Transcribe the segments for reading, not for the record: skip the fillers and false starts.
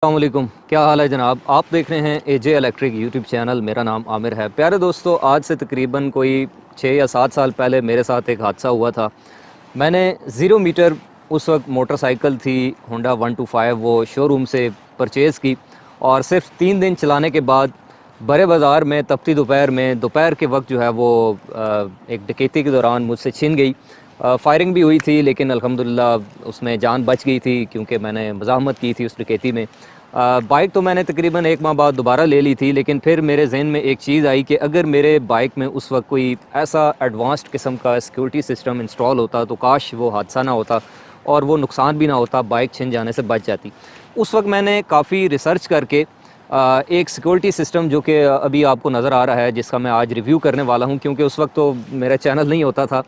अस्सलामुअलैकुम, क्या हाल है जनाब। आप देख रहे हैं एजे इलेक्ट्रिक यूट्यूब चैनल। मेरा नाम आमिर है। प्यारे दोस्तों, आज से तकरीबन कोई 6 या 7 साल पहले मेरे साथ एक हादसा हुआ था। मैंने 0 मीटर उस वक्त मोटरसाइकिल थी होंडा 125, वो शोरूम से परचेज़ की और सिर्फ 3 दिन चलाने के बाद बड़े बाज़ार में तपती दोपहर के वक्त जो है वो एक डकैती के दौरान मुझसे छिन गई। फायरिंग भी हुई थी लेकिन अल्हम्दुलिल्लाह उसमें जान बच गई थी क्योंकि मैंने मज़ाहमत की थी उस डकैती में। बाइक तो मैंने तकरीबन 1 माह बाद दोबारा ले ली थी, लेकिन फिर मेरे जहन में एक चीज़ आई कि अगर मेरे बाइक में उस वक्त कोई ऐसा एडवांस्ड किस्म का सिक्योरिटी सिस्टम इंस्टॉल होता तो काश वो हादसा ना होता और वो नुकसान भी ना होता, बाइक छिन जाने से बच जाती। उस वक्त मैंने काफ़ी रिसर्च करके एक सिक्योरिटी सिस्टम जो कि अभी आपको नज़र आ रहा है, जिसका मैं आज रिव्यू करने वाला हूं, क्योंकि उस वक्त तो मेरा चैनल नहीं होता था।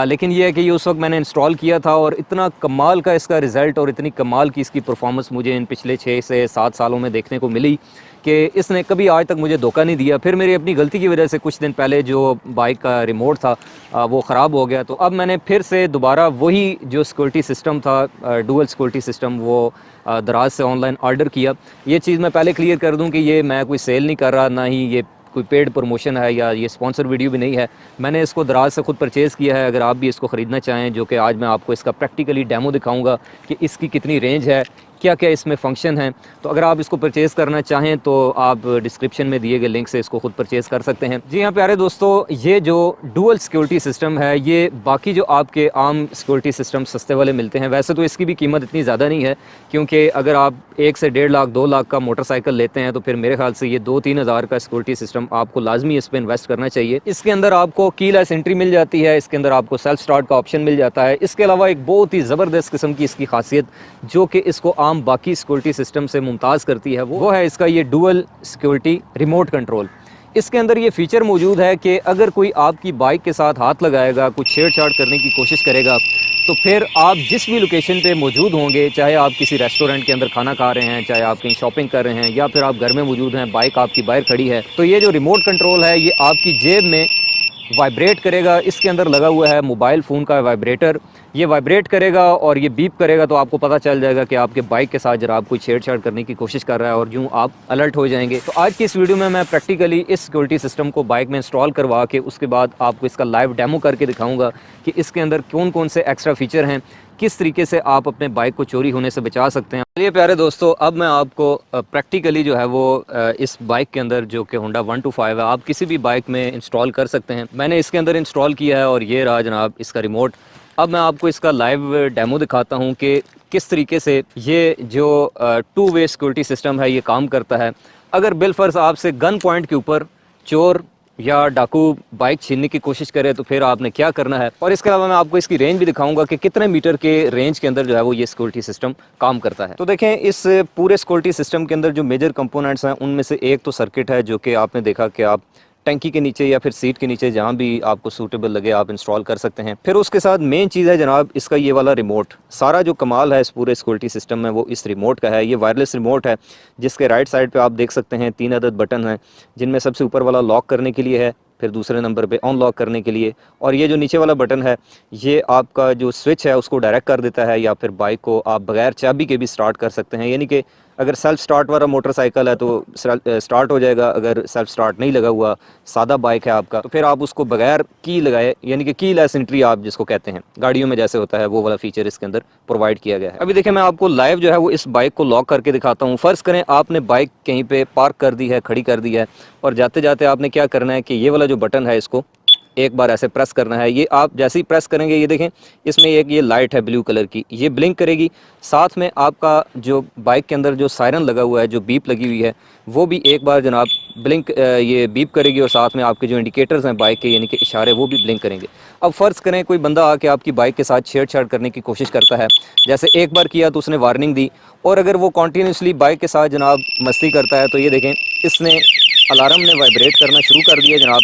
लेकिन ये है कि ये उस वक्त मैंने इंस्टॉल किया था और इतना कमाल का इसका रिज़ल्ट और इतनी कमाल की इसकी परफॉर्मेंस मुझे इन पिछले 6 से 7 सालों में देखने को मिली कि इसने कभी आज तक मुझे धोखा नहीं दिया। फिर मेरी अपनी गलती की वजह से कुछ दिन पहले जो बाइक का रिमोट था वो ख़राब हो गया, तो अब मैंने फिर से दोबारा वही जो सिक्योरिटी सिस्टम था, डुअल सिक्योरिटी सिस्टम, वो दराज से ऑनलाइन ऑर्डर किया। ये चीज़ मैं पहले क्लियर कर दूं कि ये मैं कोई सेल नहीं कर रहा, ना ही ये कोई पेड प्रमोशन है या ये स्पॉन्सर वीडियो भी नहीं है। मैंने इसको दराज से ख़ुद परचेज़ किया है। अगर आप भी इसको ख़रीदना चाहें, जो कि आज मैं आपको इसका प्रैक्टिकली डेमो दिखाऊंगा कि इसकी कितनी रेंज है, क्या क्या इसमें फ़ंक्शन हैं, तो अगर आप इसको परचेज़ करना चाहें तो आप डिस्क्रिप्शन में दिए गए लिंक से इसको ख़ुद परचेज़ कर सकते हैं। जी हाँ प्यारे दोस्तों, ये जो डुअल सिक्योरिटी सिस्टम है, ये बाकी जो आपके आम सिक्योरिटी सिस्टम सस्ते वाले मिलते हैं, वैसे तो इसकी भी कीमत इतनी ज़्यादा नहीं है, क्योंकि अगर आप 1 से 1.5 लाख 2 लाख का मोटरसाइकिल लेते हैं तो फिर मेरे ख्याल से ये 2-3 हज़ार का सिक्योरिटी सिस्टम आपको लाजमी इस पर इन्वेस्ट करना चाहिए। इसके अंदर आपको कीलेस एंट्री मिल जाती है, इसके अंदर आपको सेल्फ स्टार्ट का ऑप्शन मिल जाता है। इसके अलावा एक बहुत ही ज़बरदस्त किस्म की इसकी खासियत जो कि इसको आम बाकी सिक्योरिटी सिस्टम से मुमताज़ करती है, वो है इसका ये डुअल सिक्योरिटी रिमोट कंट्रोल। इसके अंदर ये फ़ीचर मौजूद है कि अगर कोई आपकी बाइक के साथ हाथ लगाएगा, कुछ छेड़छाड़ करने की कोशिश करेगा, तो फिर आप जिस भी लोकेशन पे मौजूद होंगे, चाहे आप किसी रेस्टोरेंट के अंदर खाना खा रहे हैं, चाहे आप कहीं शॉपिंग कर रहे हैं, या फिर आप घर में मौजूद हैं, बाइक आपकी बाहर खड़ी है, तो ये जो रिमोट कंट्रोल है ये आपकी जेब में वाइब्रेट करेगा। इसके अंदर लगा हुआ है मोबाइल फ़ोन का वाइब्रेटर, ये वाइब्रेट करेगा और ये बीप करेगा, तो आपको पता चल जाएगा कि आपके बाइक के साथ जरा आप कोई छेड़छाड़ करने की कोशिश कर रहा है और यूँ आप अलर्ट हो जाएंगे। तो आज की इस वीडियो में मैं प्रैक्टिकली इस सिक्योरिटी सिस्टम को बाइक में इंस्टॉल करवा के उसके बाद आपको इसका लाइव डेमो करके दिखाऊंगा कि इसके अंदर कौन कौन से एक्स्ट्रा फीचर हैं, किस तरीके से आप अपने बाइक को चोरी होने से बचा सकते हैं। चलिए प्यारे दोस्तों, अब मैं आपको प्रैक्टिकली जो है वो इस बाइक के अंदर, जो कि होंडा 125 है, आप किसी भी बाइक में इंस्टॉल कर सकते हैं। मैंने इसके अंदर इंस्टॉल किया है और ये रहा जनाब इसका रिमोट। अब मैं आपको इसका लाइव डेमो दिखाता हूँ कि किस तरीके से ये जो 2 वे सिक्योरिटी सिस्टम है ये काम करता है। अगर बिलफर्ज आपसे गन पॉइंट के ऊपर चोर या डाकू बाइक छीनने की कोशिश करे तो फिर आपने क्या करना है, और इसके अलावा मैं आपको इसकी रेंज भी दिखाऊंगा कि कितने मीटर के रेंज के अंदर जो है वो ये सिक्योरिटी सिस्टम काम करता है। तो देखें, इस पूरे सिक्योरिटी सिस्टम के अंदर जो मेजर कंपोनेंट्स हैं उनमें से एक तो सर्किट है, जो कि आपने देखा कि आप टंकी के नीचे या फिर सीट के नीचे जहाँ भी आपको सूटेबल लगे आप इंस्टॉल कर सकते हैं। फिर उसके साथ मेन चीज़ है जनाब इसका ये वाला रिमोट। सारा जो कमाल है इस पूरे सिक्योरिटी सिस्टम में वो इस रिमोट का है। ये वायरलेस रिमोट है, जिसके राइट साइड पे आप देख सकते हैं 3 अदद बटन हैं, जिनमें सबसे ऊपर वाला लॉक करने के लिए है, फिर दूसरे नंबर पे अनलॉक करने के लिए, और ये जो नीचे वाला बटन है ये आपका जो स्विच है उसको डायरेक्ट कर देता है, या फिर बाइक को आप बगैर चाबी के भी स्टार्ट कर सकते हैं। यानी कि अगर सेल्फ स्टार्ट वाला मोटरसाइकिल है तो स्टार्ट हो जाएगा, अगर सेल्फ स्टार्ट नहीं लगा हुआ सादा बाइक है आपका तो फिर आप उसको बगैर की लगाए, यानी कि की लेस एंट्री आप जिसको कहते हैं, गाड़ियों में जैसे होता है, वो वाला फीचर इसके अंदर प्रोवाइड किया गया है। अभी देखिए, मैं आपको लाइव जो है वो इस बाइक को लॉक करके दिखाता हूँ। फ़र्ज़ करें आपने बाइक कहीं पे पार्क कर दी है, खड़ी कर दी है, और जाते जाते आपने क्या करना है कि ये वाला जो बटन है इसको एक बार ऐसे प्रेस करना है। ये आप जैसे ही प्रेस करेंगे, ये देखें इसमें एक ये लाइट है ब्लू कलर की, ये ब्लिंक करेगी। साथ में आपका जो बाइक के अंदर जो सायरन लगा हुआ है, जो बीप लगी हुई है, वो भी एक बार जनाब ब्लिंक ये बीप करेगी, और साथ में आपके जो इंडिकेटर्स हैं बाइक के, यानी कि इशारे, वो भी ब्लिंक करेंगे। अब फ़र्ज़ करें कोई बंदा आके आपकी बाइक के साथ छेड़छाड़ करने की कोशिश करता है, जैसे एक बार किया तो उसने वार्निंग दी, और अगर वो कॉन्टीन्यूसली बाइक के साथ जनाब मस्ती करता है, तो ये देखें इसने अलार्म ने वाइब्रेट करना शुरू कर दिया जनाब।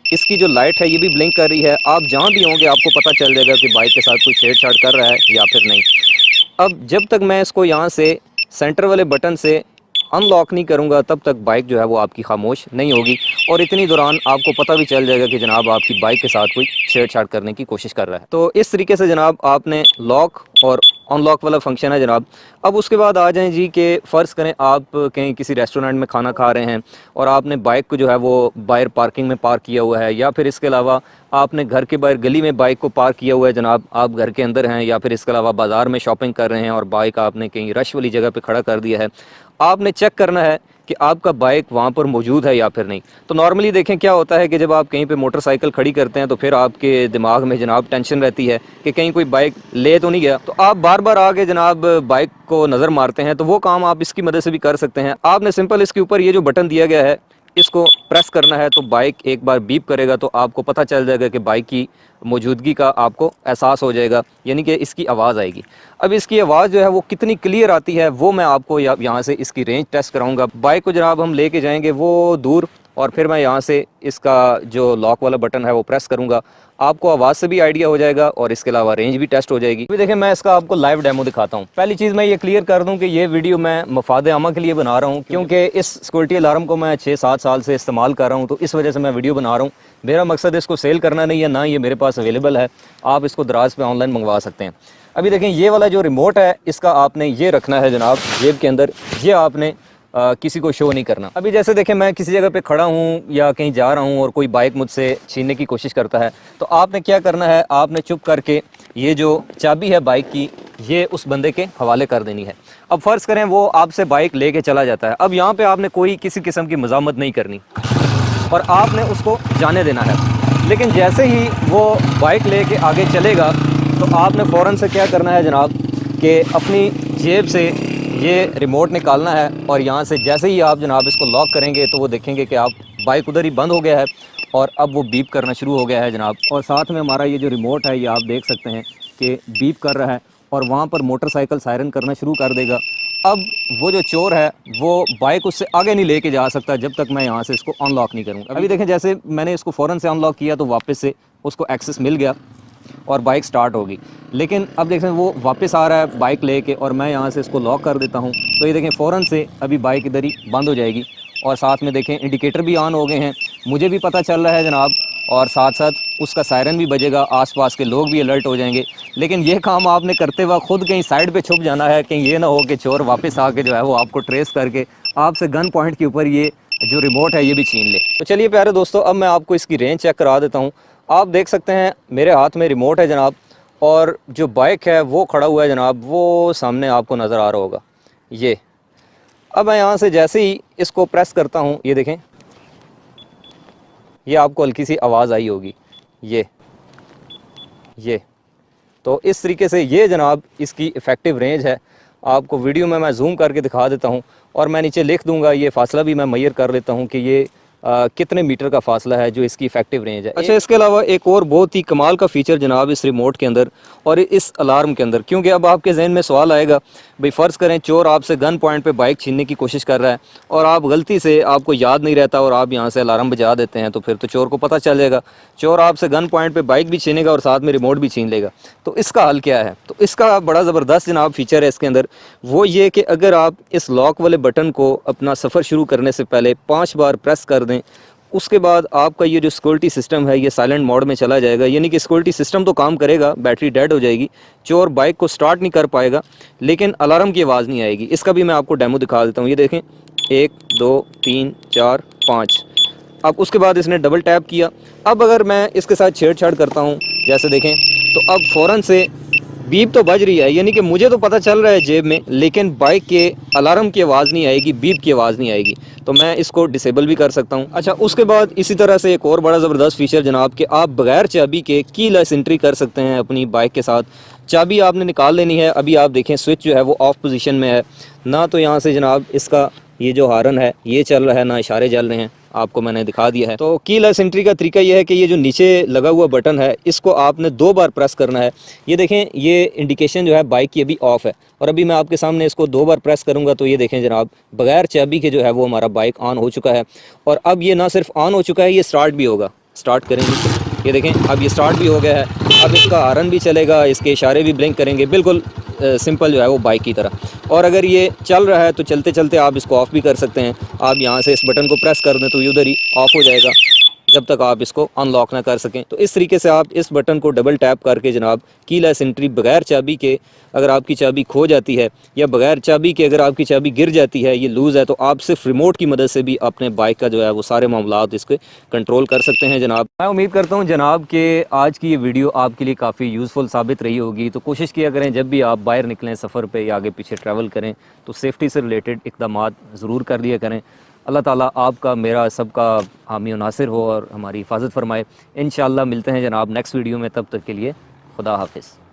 इसकी जो लाइट है ये भी ब्लिंक कर रही है। आप जहाँ भी होंगे आपको पता चल जाएगा कि बाइक के साथ कोई छेड़छाड़ कर रहा है या फिर नहीं। अब जब तक मैं इसको यहाँ से सेंटर वाले बटन से अनलॉक नहीं करूँगा तब तक बाइक जो है वो आपकी खामोश नहीं होगी, और इतनी दौरान आपको पता भी चल जाएगा कि जनाब आपकी बाइक के साथ कोई छेड़छाड़ करने की कोशिश कर रहा है। तो इस तरीके से जनाब आपने लॉक और अनलॉक वाला फंक्शन है जनाब। अब उसके बाद आ जाएं जी कि फ़र्ज़ करें आप कहीं किसी रेस्टोरेंट में खाना खा रहे हैं और आपने बाइक को जो है वो बाहर पार्किंग में पार्क किया हुआ है, या फिर इसके अलावा आपने घर के बाहर गली में बाइक को पार्क किया हुआ है जनाब, आप घर के अंदर हैं, या फिर इसके अलावा बाज़ार में शॉपिंग कर रहे हैं और बाइक आपने कहीं रश वाली जगह पे खड़ा कर दिया है। आपने चेक करना है कि आपका बाइक वहाँ पर मौजूद है या फिर नहीं। तो नॉर्मली देखें क्या होता है कि जब आप कहीं पे मोटरसाइकिल खड़ी करते हैं तो फिर आपके दिमाग में जनाब टेंशन रहती है कि कहीं कोई बाइक ले तो नहीं गया, तो आप बार बार आके जनाब बाइक को नज़र मारते हैं। तो वो काम आप इसकी मदद से भी कर सकते हैं। आपने सिंपल इसके ऊपर ये जो बटन दिया गया है इसको प्रेस करना है, तो बाइक एक बार बीप करेगा तो आपको पता चल जाएगा कि बाइक की मौजूदगी का आपको एहसास हो जाएगा, यानी कि इसकी आवाज़ आएगी। अब इसकी आवाज़ जो है वो कितनी क्लियर आती है वो मैं आपको यहाँ से इसकी रेंज टेस्ट कराऊंगा। बाइक को जनाब हम लेके जाएंगे वो दूर, और फिर मैं यहाँ से इसका जो लॉक वाला बटन है वो प्रेस करूँगा। आपको आवाज़ से भी आइडिया हो जाएगा और इसके अलावा रेंज भी टेस्ट हो जाएगी। अभी देखें मैं इसका आपको लाइव डेमो दिखाता हूँ। पहली चीज़ मैं ये क्लियर कर दूँ कि ये वीडियो मैं मफाद आमा के लिए बना रहा हूँ, क्योंकि इस सिक्योरिटी अलार्म को मैं 6-7 साल से इस्तेमाल कर रहा हूँ, तो इस वजह से मैं वीडियो बना रहा हूँ। मेरा मकसद इसको सेल करना नहीं है, ना ये मेरे पास अवेलेबल है, आप इसको दराज पे ऑनलाइन मंगवा सकते हैं। अभी देखें ये वाला जो रिमोट है इसका आपने ये रखना है जनाब जेब के अंदर, ये आपने किसी को शो नहीं करना। अभी जैसे देखें मैं किसी जगह पे खड़ा हूँ या कहीं जा रहा हूँ और कोई बाइक मुझसे छीनने की कोशिश करता है, तो आपने क्या करना है, आपने चुप करके ये जो चाबी है बाइक की ये उस बंदे के हवाले कर देनी है। अब फ़र्ज़ करें वो आपसे बाइक लेके चला जाता है, अब यहाँ पे आपने कोई किसी किस्म की मज़ामत नहीं करनी और आपने उसको जाने देना है। लेकिन जैसे ही वो बाइक लेके आगे चलेगा तो आपने फ़ौरन से क्या करना है जनाब कि अपनी जेब से ये रिमोट निकालना है, और यहाँ से जैसे ही आप जनाब इसको लॉक करेंगे तो वो देखेंगे कि आप बाइक उधर ही बंद हो गया है और अब वो बीप करना शुरू हो गया है जनाब। और साथ में हमारा ये जो रिमोट है ये आप देख सकते हैं कि बीप कर रहा है और वहाँ पर मोटरसाइकिल सायरन करना शुरू कर देगा। अब वो जो चोर है वो बाइक उससे आगे नहीं लेके जा सकता जब तक मैं यहाँ से इसको अनलॉक नहीं करूँगा। अभी देखें जैसे मैंने इसको फ़ौरन से अनलॉक किया तो वापस से उसको एक्सेस मिल गया और बाइक स्टार्ट होगी। लेकिन अब देखें वो वापस आ रहा है बाइक लेके और मैं यहाँ से इसको लॉक कर देता हूँ, तो ये देखें फ़ौरन से अभी बाइक इधर ही बंद हो जाएगी। और साथ में देखें इंडिकेटर भी ऑन हो गए हैं, मुझे भी पता चल रहा है जनाब, और साथ साथ उसका सायरन भी बजेगा, आसपास के लोग भी अलर्ट हो जाएंगे। लेकिन ये काम आपने करते वक्त खुद कहीं साइड पे छुप जाना है, कहीं ये ना हो कि चोर वापस आके जो है वो आपको ट्रेस करके आपसे गन पॉइंट के ऊपर ये जो रिमोट है ये भी छीन ले। तो चलिए प्यारे दोस्तों, अब मैं आपको इसकी रेंज चेक करा देता हूँ। आप देख सकते हैं मेरे हाथ में रिमोट है जनाब, और जो बाइक है वो खड़ा हुआ है जनाब, वो सामने आपको नज़र आ रहा होगा ये। अब मैं यहाँ से जैसे ही इसको प्रेस करता हूँ ये देखें, ये आपको हल्की सी आवाज़ आई होगी ये। तो इस तरीके से ये जनाब इसकी इफ़ेक्टिव रेंज है। आपको वीडियो में मैं जूम करके दिखा देता हूँ और मैं नीचे लिख दूंगा, ये फासला भी मैं मेजर कर लेता हूँ कि ये कितने मीटर का फासला है जो इसकी इफेक्टिव रेंज है। अच्छा, इसके अलावा एक और बहुत ही कमाल का फीचर जनाब इस रिमोट के अंदर और इस अलार्म के अंदर, क्योंकि अब आपके जहन में सवाल आएगा, भाई फ़र्ज़ करें चोर आपसे गन पॉइंट पे बाइक छीनने की कोशिश कर रहा है और आप गलती से, आपको याद नहीं रहता और आप यहाँ से अलार्म बजा देते हैं, तो फिर तो चोर को पता चल जाएगा, चोर आपसे गन पॉइंट पे बाइक भी छीनेगा और साथ में रिमोट भी छीन लेगा। तो इसका हल क्या है? तो इसका बड़ा ज़बरदस्त जनाब फीचर है इसके अंदर, वो ये कि अगर आप इस लॉक वाले बटन को अपना सफ़र शुरू करने से पहले 5 बार प्रेस कर दें, उसके बाद आपका ये जो सिक्योरिटी सिस्टम है ये साइलेंट मोड में चला जाएगा, यानी कि सिक्योरिटी सिस्टम तो काम करेगा, बैटरी डेड हो जाएगी, चोर बाइक को स्टार्ट नहीं कर पाएगा, लेकिन अलार्म की आवाज़ नहीं आएगी। इसका भी मैं आपको डेमो दिखा देता हूँ। ये देखें, 1 2 3 4 5। अब उसके बाद इसने डबल टैप किया। अब अगर मैं इसके साथ छेड़छाड़ करता हूँ, जैसे देखें, तो अब फ़ौरन से बीप तो बज रही है, यानी कि मुझे तो पता चल रहा है जेब में, लेकिन बाइक के अलार्म की आवाज़ नहीं आएगी, बीप की आवाज़ नहीं आएगी। तो मैं इसको डिसेबल भी कर सकता हूँ। अच्छा, उसके बाद इसी तरह से एक और बड़ा ज़बरदस्त फीचर जनाब कि आप बगैर चाबी के कीलेस एंट्री कर सकते हैं अपनी बाइक के साथ। चाबी आपने निकाल लेनी है। अभी आप देखें स्विच जो है वो ऑफ पोजीशन में है ना, तो यहाँ से जनाब इसका ये जो हारन है ये चल रहा है, ना इशारे चल रहे हैं, आपको मैंने दिखा दिया है। तो कीलेस एंट्री का तरीका ये है कि ये जो नीचे लगा हुआ बटन है इसको आपने 2 बार प्रेस करना है। ये देखें, ये इंडिकेशन जो है बाइक की अभी ऑफ है, और अभी मैं आपके सामने इसको 2 बार प्रेस करूंगा तो ये देखें जनाब, बगैर चाबी के जो है वो हमारा बाइक ऑन हो चुका है। और अब ये ना सिर्फ ऑन हो चुका है, ये स्टार्ट भी होगा। स्टार्ट करेंगे, ये देखें अब ये स्टार्ट भी हो गया है। अब इसका हारन भी चलेगा, इसके इशारे भी ब्लिंक करेंगे, बिल्कुल सिंपल जो है वो बाइक की तरह। और अगर ये चल रहा है तो चलते चलते आप इसको ऑफ़ भी कर सकते हैं। आप यहाँ से इस बटन को प्रेस कर दें तो ये उधर ही ऑफ़ हो जाएगा। जब तक आप इसको अनलॉक ना कर सकें। तो इस तरीके से आप इस बटन को डबल टैप करके जनाब कीलेस एंट्री बगैर चाबी के, अगर आपकी चाबी खो जाती है या बगैर चाबी के अगर आपकी चाबी गिर जाती है, ये लूज़ है, तो आप सिर्फ रिमोट की मदद से भी अपने बाइक का जो है वो सारे मामलात इसके कंट्रोल कर सकते हैं जनाब। मैं उम्मीद करता हूँ जनाब कि आज की ये वीडियो आपके लिए काफ़ी यूज़फुल साबित रही होगी। तो कोशिश किया करें जब भी आप बाहर निकलें सफ़र पे या आगे पीछे ट्रैवल करें तो सेफ्टी से रिलेटेड इक़दामात ज़रूर कर लिया करें। अल्लाह ताला आपका मेरा सबका हामी और नासिर हो और हमारी हिफाजत फरमाए। इंशाअल्लाह मिलते हैं जनाब नेक्स्ट वीडियो में, तब तक के लिए खुदा हाफिज़।